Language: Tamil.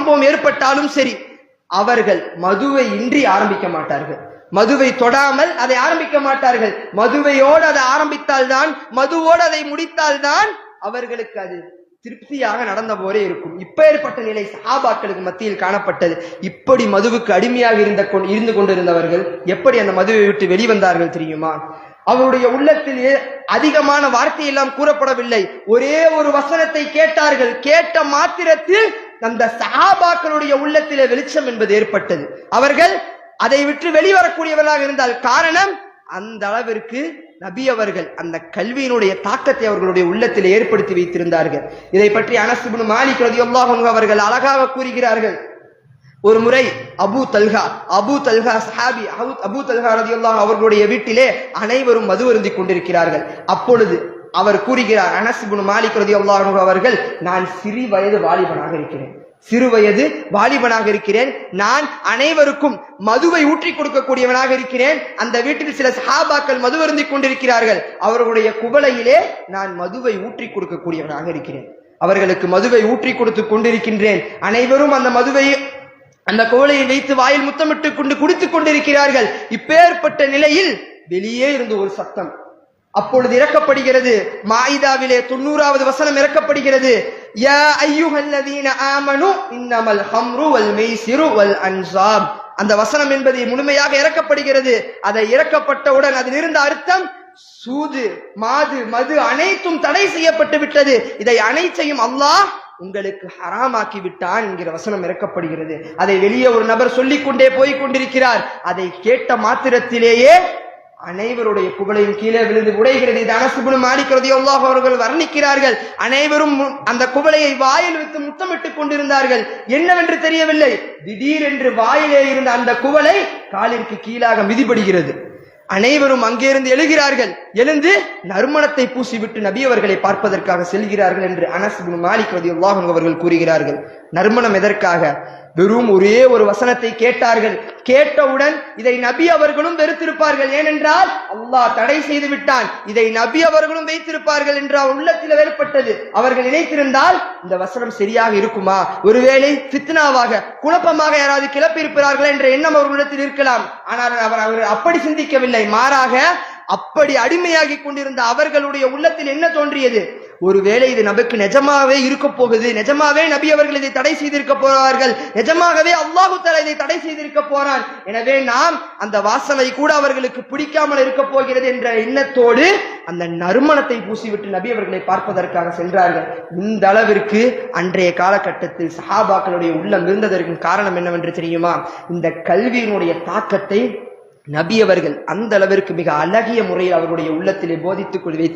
சம்பவம் ஏற்பட்டாலும் சரி, அவர்கள் மதுவை இன்றி ஆரம்பிக்க மாட்டார்கள். மதுவை தொடாமல் அதை ஆரம்பிக்க மாட்டார்கள். மதுவையோடு அதை ஆரம்பித்தால்தான், மதுவோடு அதை முடித்தால்தான் அவர்களுக்கு அது திருப்தியாக நடந்த போரே இருக்கும். இப்பேற்பட்ட நிலை சஹாபாக்களுக்கு மத்தியில் காணப்பட்டது. இப்படி மதுவுக்கு அடிமையாக இருந்து கொண்டிருந்தவர்கள் எப்படி அந்த மதுவை விட்டு வெளிவந்தார்கள் தெரியுமா? அவருடைய உள்ளத்தில் அதிகமான வார்த்தையெல்லாம் கூறப்படவில்லை. ஒரே ஒரு வசனத்தை கேட்டார்கள். கேட்ட மாத்திரத்தில் அந்த சஹாபாக்களுடைய உள்ளத்திலே வெளிச்சம் என்பது ஏற்பட்டது. அவர்கள் அதை விட்டு வெளிவரக்கூடியவர்களாக இருந்தால், காரணம் அந்த அளவிற்கு நபி அவர்கள் அந்த கல்வியினுடைய தாக்கத்தை அவர்களுடைய உள்ளத்தில் ஏற்படுத்தி வைத்திருந்தார்கள். இதை பற்றி அனஸ் இப்னு மாலிக் ரலியல்லாஹு அன்ஹு அவர்கள் அழகாக கூறுகிறார்கள். ஒரு முறை அபூ தல்ஹா சஹாபி அபூ தல்ஹா ரலியல்லாஹு அவர்களுடைய வீட்டிலே அனைவரும் மது அருந்தி கொண்டிருக்கிறார்கள். அப்பொழுது அவர் கூறுகிறார், அனஸ் இப்னு மாலிக் ரலியல்லாஹு அன்ஹு அவர்கள், நான் சிறு வயது வாலிபனாக இருக்கிறேன். நான் அனைவருக்கும் மதுவை ஊற்றி கொடுக்கக்கூடியவனாக இருக்கிறேன். அந்த வீட்டில் சில சஹாபாக்கள் மது அருந்தி கொண்டிருக்கிறார்கள். அவர்களுடைய குவளையிலே நான் மதுவை ஊற்றி கொடுக்கக்கூடியவனாக இருக்கிறேன். அவர்களுக்கு மதுவை ஊற்றி கொடுத்து கொண்டிருக்கின்றேன். அனைவரும் அந்த குவளையை வைத்து வாயில் முத்தமிட்டு கொண்டு குடித்துக் கொண்டிருக்கிறார்கள். இப்பேற்பட்ட நிலையில் வெளியே இருந்து ஒரு சத்தம் அப்பொழுது இறக்கப்படுகிறது. மாயிதாவிலே 90வது வசனம் இறக்கப்படுகிறது. யா அய்யுஹல்லதீன ஆமனு இன்னமல் ஹம்ரு வல் மைசிரு வல் அன்சாப். அந்த வசனம் என்பது முழுமையாக இறக்கப்படுகிறது. அதை இறக்கப்பட்டவுடன் அதில் இருந்த அர்த்தம், சூது, மது அனைத்தும் தடை செய்யப்பட்டு விட்டது. இதை அனைத்தையும் அல்லாஹ் உங்களுக்கு ஹராமாக்கி விட்டான் என்கிற வசனம் இறக்கப்படுகிறது. அதை வெளியே ஒரு நபர் சொல்லிக் கொண்டே போய் கொண்டிருக்கிறார். அதை கேட்ட மாத்திரத்திலேயே அனைவருடைய குவளையும் கீழே விழுந்து உடைகிறது. இது அனஸ் இப்னு மாலிக் ரலியல்லாஹு அவர்கள் வர்ணிக்கிறார்கள். அனைவரும் அந்த குவளையை வாயில் வைத்து முத்தமிட்டுக் கொண்டிருந்தார்கள். என்னவென்று தெரியவில்லை. திடீரென்று வாயிலே இருந்த அந்த குவளை காலிற்கு கீழாக மிதிபடுகிறது. அனைவரும் அங்கிருந்து எழுகிறார்கள். எழுந்து நறுமணத்தை பூசிவிட்டு நபி அவர்களை பார்ப்பதற்காக செல்கிறார்கள் என்று அனஸ் இப்னு மாலிக் ரலியல்லாஹு அன்ஹு அவர்கள் கூறுகிறார்கள். நறுமணம் எதற்காக? வெறும் ஒரே ஒரு வசனத்தை கேட்டார்கள். கேட்டவுடன் இதை நபி அவர்களும் வெறுத்திருப்பார்கள். ஏனென்றால் அல்லாஹ் தடை செய்து விட்டான். இதை நபி அவர்களும் வைத்திருப்பார்கள் என்ற உள்ளத்தில் ஏற்பட்டது. அவர்கள் நினைத்திருந்தால் இந்த வசனம் சரியாக இருக்குமா, ஒருவேளை ஃபித்னாவாக குழப்பமாக யாராவது கிளப்பி இருப்பார்கள் என்ற எண்ணம் அவர்களிடத்தில் இருக்கலாம். ஆனால் அவர் அப்படி சிந்திக்கவில்லை. மாறாக அப்படி அடிமையாகி கொண்டிருந்த அவர்களுடைய உள்ளத்தில் என்ன தோன்றியது? ஒருவேளை இது நமக்கு நிஜமாவே இருக்க போகுது, நிஜமாவே நபி அவர்கள் இதை தடை செய்திருக்க போறார்கள், நிஜமாகவே அல்லாஹு தஆலா இதை தடை செய்திருக்க போறான், எனவே நாம் அந்த வாசனை கூட அவர்களுக்கு பிடிக்காமல் இருக்க போகிறது என்ற எண்ணத்தோடு அந்த நறுமணத்தை பூசிவிட்டு நபி அவர்களை பார்ப்பதற்காக சென்றார்கள். இந்த அளவிற்கு அன்றைய காலகட்டத்தில் சஹாபாக்களுடைய உள்ளம் இருந்ததற்கு காரணம் என்னவென்று தெரியுமா? இந்த கல்வியினுடைய தாக்கத்தை நபி அவர்கள் அந்த அளவிற்கு மிக அழகிய முறையில் அவர்களுடைய உள்ளத்திலே போதித்துக் கொள்வை